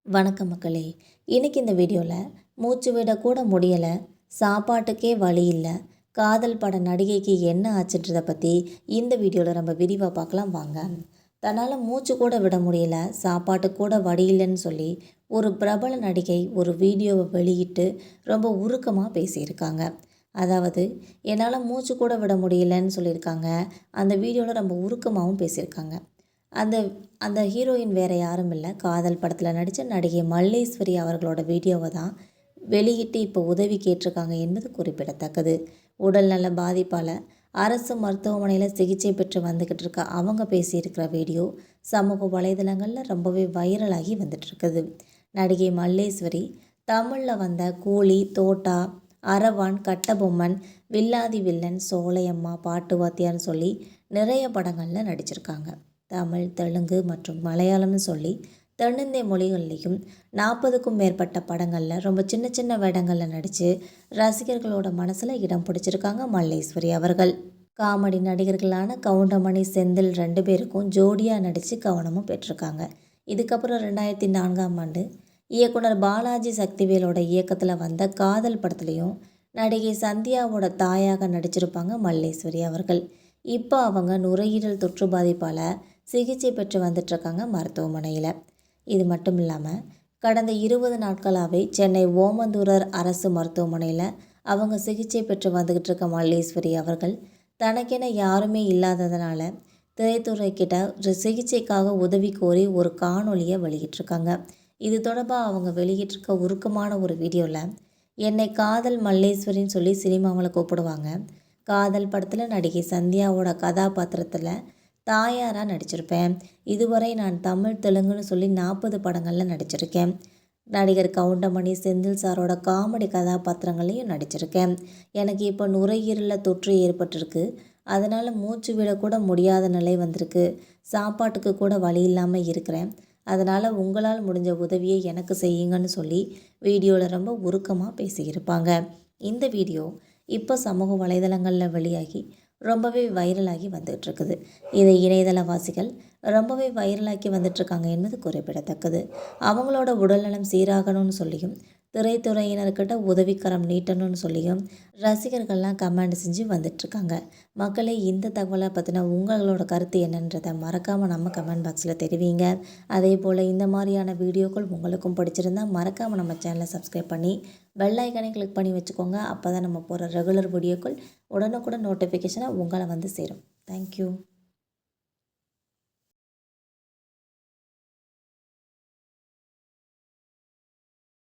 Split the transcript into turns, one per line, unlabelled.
வணக்கம் மக்களே. இன்றைக்கி இந்த வீடியோவில் மூச்சு விடக்கூட முடியலை, சாப்பாட்டுக்கே வழி இல்லை, காதல் பட நடிகைக்கு என்ன ஆச்சுன்றதை பற்றி இந்த வீடியோவில் நம்ம விரிவாக பார்க்கலாம் வாங்க. தன்னால் மூச்சு கூட விட முடியலை, சாப்பாட்டுக்கு கூட வழி இல்லைன்னு சொல்லி ஒரு பிரபல நடிகை ஒரு வீடியோவை வெளியிட்டு ரொம்ப உருக்கமாக பேசியிருக்காங்க. அதாவது என்னால் மூச்சு கூட விட முடியலன்னு சொல்லியிருக்காங்க. அந்த வீடியோவில் ரொம்ப உருக்கமாகவும் பேசியிருக்காங்க. அந்த அந்த ஹீரோயின் வேறு யாரும் இல்லை, காதல் படத்தில் நடித்த நடிகை மல்லேஸ்வரி அவர்களோட வீடியோவை தான் வெளியிட்டு இப்போ உதவி கேட்டிருக்காங்க என்பது குறிப்பிடத்தக்கது. உடல்நல பாதிப்பால் அரசு மருத்துவமனையில் சிகிச்சை பெற்று வந்துக்கிட்டு இருக்க அவங்க பேசியிருக்கிற வீடியோ சமூக வலைதளங்களில் ரொம்பவே வைரலாகி வந்துட்டுருக்குது. நடிகை மல்லேஸ்வரி தமிழில் வந்த கூலி, தோட்டா, அரவான், கட்டபொம்மன், வில்லாதி வில்லன், சோலையம்மா, பாட்டு வாத்தியார்னு சொல்லி நிறைய படங்களில் நடிச்சிருக்காங்க. தமிழ், தெலுங்கு மற்றும் மலையாளம்னு சொல்லி தென்னிந்திய மொழிகள்லேயும் 40க்கும் மேற்பட்ட படங்களில் ரொம்ப சின்ன சின்ன வேடங்களில் நடித்து ரசிகர்களோட மனசில் இடம் பிடிச்சிருக்காங்க மல்லேஸ்வரி அவர்கள். காமெடி நடிகர்களான கவுண்டமணி, செந்தில் 2 பேருக்கும் ஜோடியாக நடித்து கவனமும் பெற்றிருக்காங்க. இதுக்கப்புறம் 2004ஆம் ஆண்டு இயக்குனர் பாலாஜி சக்திவேலோட இயக்கத்தில் வந்த காதல் படத்துலேயும் நடிகை சந்தியாவோட தாயாக நடிச்சிருப்பாங்க மல்லேஸ்வரி அவர்கள். இப்போ அவங்க நுரையீரல் தொற்று பாதிப்பால் சிகிச்சை பெற்று வந்துட்டுருக்காங்க மருத்துவமனையில். இது மட்டும் இல்லாமல் கடந்த 20 நாட்களாகவே சென்னை ஓமந்தூரர் அரசு மருத்துவமனையில் அவங்க சிகிச்சை பெற்று வந்துக்கிட்டு இருக்க மல்லேஸ்வரி அவர்கள் தனக்கென யாருமே இல்லாததுனால திரைத்துறைக்கிட்ட ஒரு சிகிச்சைக்காக உதவி கோரி ஒரு காணொலியை வெளியிட்டிருக்காங்க. இது தொடர்பாக அவங்க வெளியிட்டிருக்க உருக்கமான ஒரு வீடியோவில் என்னை காதல் மல்லேஸ்வரின்னு சொல்லி சினிமாவில் கூப்பிடுவாங்க. காதல் படத்தில் நடிகை சந்தியாவோட கதாபாத்திரத்தில் தாயாராக நடிச்சிருப்பேன். இதுவரை நான் தமிழ், தெலுங்குன்னு சொல்லி 40 படங்களில் நடிச்சிருக்கேன். நடிகர் கவுண்டமணி, செந்தில் சாரோட காமெடி கதாபாத்திரங்களையும் நடிச்சிருக்கேன். எனக்கு இப்போ நுரையீரலில் தொற்று ஏற்பட்டிருக்கு, அதனால் மூச்சு விடக்கூட முடியாத நிலை வந்திருக்கு, சாப்பாட்டுக்கு கூட வழி இல்லாமல் இருக்கிறேன், அதனால் உங்களால் முடிஞ்ச உதவியை எனக்கு செய்யுங்கன்னு சொல்லி வீடியோவில் ரொம்ப உருக்கமாக பேசியிருப்பாங்க. இந்த வீடியோ இப்போ சமூக வலைதளங்களில் வெளியாகி ரொம்பவே வைரலாகி வந்துட்டுருக்குது. இதை இணையதளவாசிகள் ரொம்பவே வைரலாக்கி வந்துட்டுருக்காங்க என்பது குறிப்பிடத்தக்கது. அவங்களோட உடல்நலம் சீராகணும்னு சொல்லியும் திரைத்துறையினர்கிட்ட உதவிக்கரம் நீட்டணும்னு சொல்லியும் ரசிகர்கள்லாம் கமெண்ட் செஞ்சு வந்துட்டுருக்காங்க. மக்களே, இந்த தகவலை பற்றின உங்களோட கருத்து என்னன்றதை மறக்காமல் நம்ம கமெண்ட் பாக்ஸில் தெரிவிங்க. அதே போல் இந்த மாதிரியான வீடியோக்கள் உங்களுக்கும் பிடிச்சிருந்தால் மறக்காமல் நம்ம சேனலை சப்ஸ்கிரைப் பண்ணி பெல் ஐக்கானை கிளிக் பண்ணி வச்சுக்கோங்க. அப்போ தான் நம்ம போகிற ரெகுலர் வீடியோக்கள் உடனுக்குடன் நோட்டிஃபிகேஷனாக உங்களை வந்து சேரும். தேங்க்யூ.